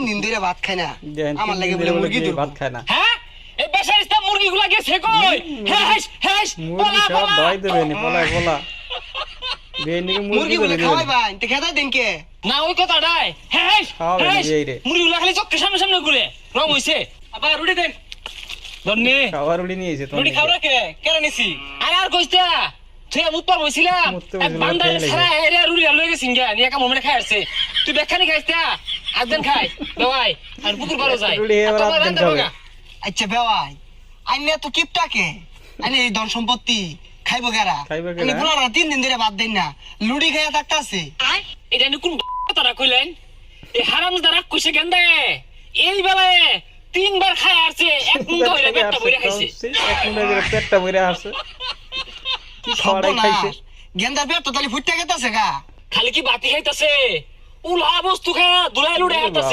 দিন ধরে ভাত খায় না দেখেন, আমার 3 লাগে দিন বলে ধরে বলে মুরগি কি ধরবো। ভাত খায় না। হ্যাঁ এই বেচারিস্তা মুরগিগুলা গেছে কই হ্যাঁ হ্যাঁ মুরগি সব দই দেবে নি, পলা বেনি মুরগি মুরগি বলে দেবে খাওয়াই ভাই তে খেতে দেন কে না ওই কথাটাই হ্যাঁ খাওয়াবে হ্যাঁ নি এই রে। মুরগিগুলা খালি চোখের সামনে সামনে ঘুরে রং হইছে আবার রুটি দেন ধন্যে খাবার উড়ি নিয়েছে তোমার রুটি খাও রে কে কেন নিছি আরে আর কইতা তুই মুতপা বইছিলাম মুততে এক বইছিলাম, বান্দার খেয়ে সারা এরিয়া রুটি লয়ে গেছিন গা নিয়া কাম মনে খাই আসছে তুই বেখানি খাইছতা আজদান খাই দওয়াই আর পুকুর পাড়ো যাই রুটি এবার আধদিন খাবে। আচ্ছা বেওয়াই আইনে তো কিপটাকে আইনে এই ধন সম্পত্তি খাইবো কেরা খাইবো কেরা? আইনে বুলারা 3 দিন ধরে ভাত দেন না লুডি খাইয়া থাকতাছে এটা নি কোন তারা কইলেন এই হারাম দ্বারা কইছে গেন্দে এই বেলায় 3 বার খাই আসছে এক মুন্ড হইরে পেটটা ভরে খাইছে এক মিনিট করে পেটটা ভরে আছে কি খাওয়াই খাইছে। গেন্দার পেট তো তাহলে ফুটতে গেতাছে গা খালি কি বাতি খাইতাছে উলা বস্তু খায় দুলাই লুড়ে হাঁটতাছে